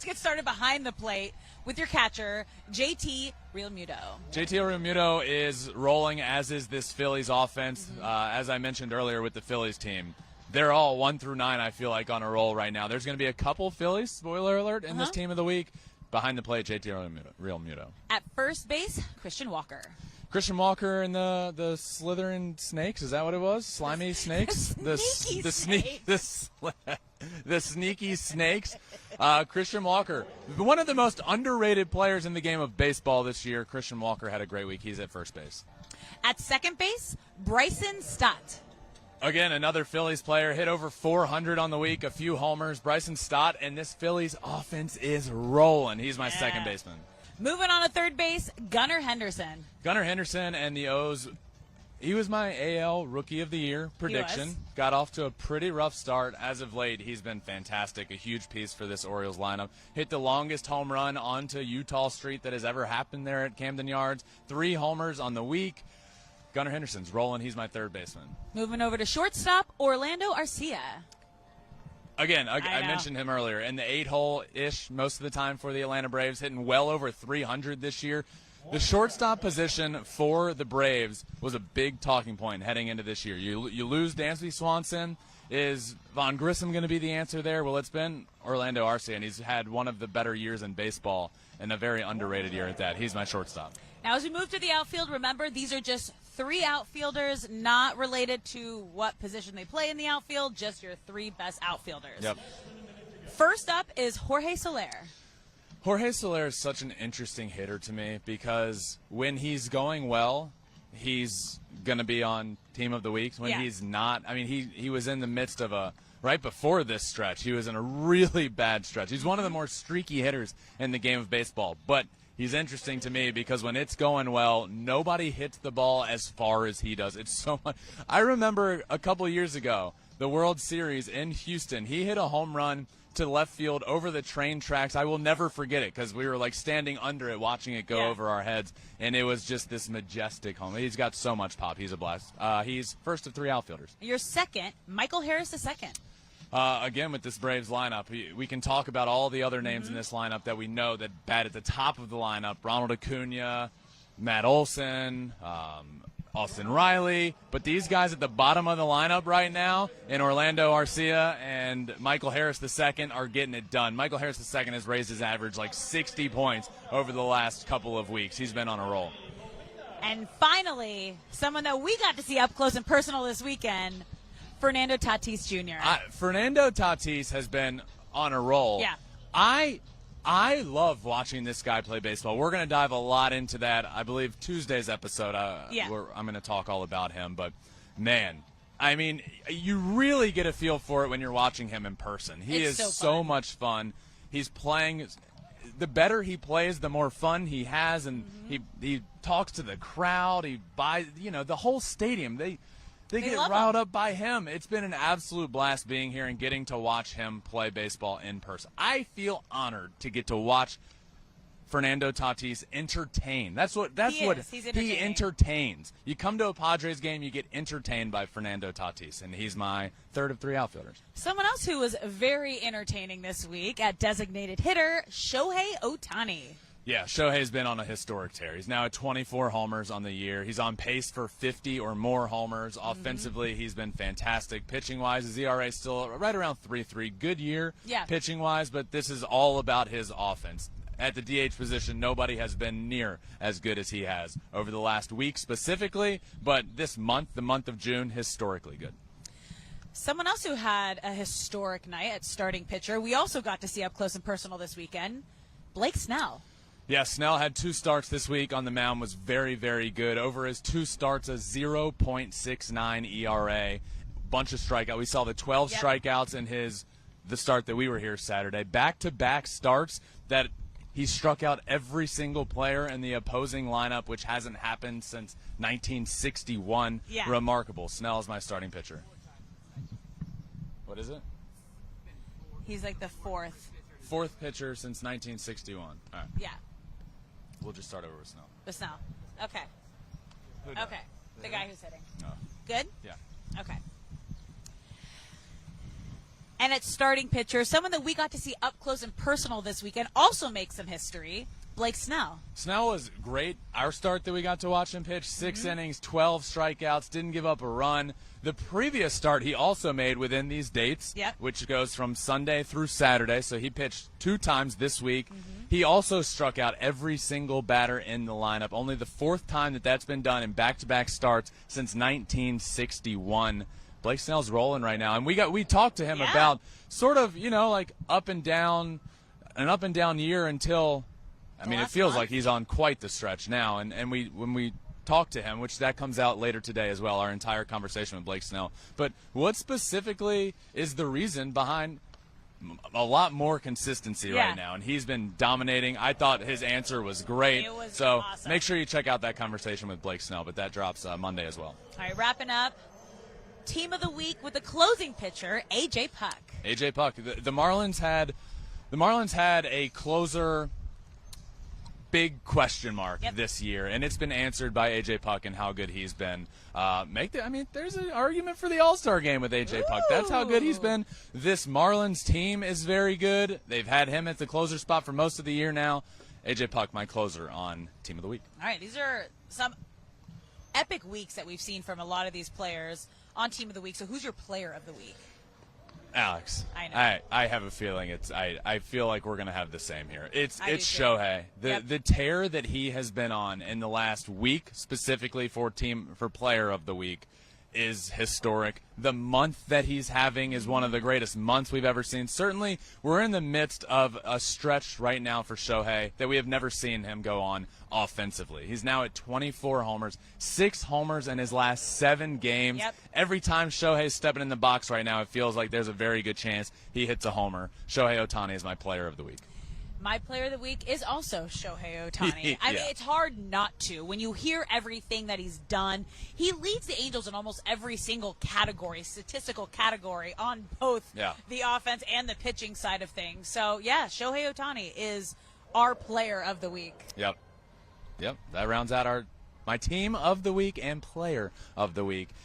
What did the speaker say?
get started behind the plate with your catcher, JT Realmuto. JT Realmuto is rolling, as is this Phillies offense. As I mentioned earlier with the Phillies team, they're all 1 through 9, I feel like, on a roll right now. There's going to be a couple Phillies, spoiler alert, in this team of the week. Behind the plate, JT Realmuto. At first base, Christian Walker. Christian Walker and the Slytherin snakes, is that what it was? Slimy snakes? The sneaky snakes. Christian Walker, one of the most underrated players in the game of baseball this year. Christian Walker had a great week. He's at first base. At second base, Bryson Stott. Again, another Phillies player, hit over 400 on the week, a few homers. Bryson Stott, and this Phillies offense is rolling. He's my second baseman. Moving on to third base, Gunnar Henderson. Gunnar Henderson and the O's, he was my AL Rookie of the Year prediction. Got off to a pretty rough start. As of late, he's been fantastic, a huge piece for this Orioles lineup. Hit the longest home run onto Utah Street that has ever happened there at Camden Yards. 3 homers on the week. Gunnar Henderson's rolling. He's my third baseman. Moving over to shortstop, Orlando Arcia. Again, I mentioned him earlier. In the 8-hole-ish most of the time for the Atlanta Braves, hitting well over 300 this year. The shortstop position for the Braves was a big talking point heading into this year. You lose Dansby Swanson. Is Von Grissom going to be the answer there? Well, it's been Orlando Arcia, and he's had one of the better years in baseball and a very underrated year at that. He's my shortstop. Now, as we move to the outfield, remember, these are just 3 outfilders, not related to what position they play in the outfield, just your 3 best outfielders. Yep. First up is Jorge Soler. Jorge Soler is such an interesting hitter to me because when he's going well, he's going to be on Team of the Week. When he's not, I mean, he was in the midst of right before this stretch, he was in a really bad stretch. He's one of the more streaky hitters in the game of baseball, but he's interesting to me because when it's going well, nobody hits the ball as far as he does. It's so much. I remember a couple years ago, the World Series in Houston, he hit a home run to left field over the train tracks. I will never forget it because we were like standing under it watching it go over our heads, and it was just this majestic home. He's got so much pop. He's a blast. He's first of 3 outfielders. Your second, Michael Harris II. Again, with this Braves lineup, we can talk about all the other names in this lineup that we know that bat at the top of the lineup. Ronald Acuna, Matt Olson, Austin Riley. But these guys at the bottom of the lineup right now, in Orlando Arcia and Michael Harris II, are getting it done. Michael Harris II has raised his average like 60 points over the last couple of weeks. He's been on a roll. And finally, someone that we got to see up close and personal this weekend, Fernando Tatis Jr. Fernando Tatis has been on a roll. Yeah. I love watching this guy play baseball. We're going to dive a lot into that, I believe, Tuesday's episode. I'm going to talk all about him. But, man, I mean, you really get a feel for it when you're watching him in person. He is so much fun. He's playing – the better he plays, the more fun he has. And he talks to the crowd. He buys – the whole stadium. They get riled up by him. It's been an absolute blast being here and getting to watch him play baseball in person. I feel honored to get to watch Fernando Tatis entertain. That's what he entertains. You come to a Padres game, you get entertained by Fernando Tatis, and he's my third of 3 outfielders. Someone else who was very entertaining this week at designated hitter, Shohei Ohtani. Yeah, Shohei's been on a historic tear. He's now at 24 homers on the year. He's on pace for 50 or more homers. Offensively, he's been fantastic. Pitching-wise, his ERA is still right around 3.3. Good year pitching-wise, but this is all about his offense. At the DH position, nobody has been near as good as he has over the last week specifically, but this month, the month of June, historically good. Someone else who had a historic night at starting pitcher, we also got to see up close and personal this weekend, Blake Snell. Yeah, Snell had 2 starts this week on the mound, was very, very good. Over his 2 starts, a 0.69 ERA, bunch of strikeouts. We saw the 12 strikeouts in the start that we were here Saturday. Back-to-back starts that he struck out every single player in the opposing lineup, which hasn't happened since 1961. Yeah. Remarkable. Snell is my starting pitcher. What is it? He's like the fourth pitcher since 1961. All right. Yeah. We'll just start over with Snell. With Snell. Okay. Okay. The guy who's hitting. No. Good? Yeah. Okay. And at starting pitcher, someone that we got to see up close and personal this weekend also makes some history, Blake Snell. Snell was great. Our start that we got to watch him pitch, 6 innings, 12 strikeouts, didn't give up a run. The previous start he also made within these dates, which goes from Sunday through Saturday, so he pitched 2 times this week. He also struck out every single batter in the lineup, only the 4th time that that's been done in back-to-back starts since 1961. Blake Snell's rolling right now, and we talked to him about sort of, like an up and down year until, it feels like he's on quite the stretch now, and when we talked to him, which that comes out later today as well, our entire conversation with Blake Snell. But what specifically is the reason behind a lot more consistency right now? And he's been dominating. I thought his answer was great. It was so awesome. Make sure you check out that conversation with Blake Snell, but that drops Monday as well. All right, wrapping up. Team of the week with the closing pitcher, A.J. Puck. A.J. Puck. The Marlins had a closer big question mark this year, and it's been answered by A.J. Puck and how good he's been. There's an argument for the All-Star game with A.J. Puck. That's how good he's been. This Marlins team is very good. They've had him at the closer spot for most of the year now. A.J. Puck, my closer on Team of the Week. All right, these are some epic weeks that we've seen from a lot of these players on Team of the Week. So who's your player of the week? Alex, I know. I have a feeling I feel like we're gonna have the same here. It's Shohei. The tear that he has been on in the last week, specifically for player of the week, is historic. The month that he's having is one of the greatest months we've ever seen. Certainly, we're in the midst of a stretch right now for Shohei that we have never seen him go on offensively. He's now at 24 homers, 6 homers in his last 7 games. Every time Shohei's stepping in the box right now, it feels like there's a very good chance he hits a homer. Shohei Ohtani is my player of the week. My player of the week is also Shohei Ohtani. I mean, it's hard not to. When you hear everything that he's done, he leads the Angels in almost every single category, statistical category, on both the offense and the pitching side of things. So, Shohei Ohtani is our player of the week. Yep. That rounds out my team of the week and player of the week.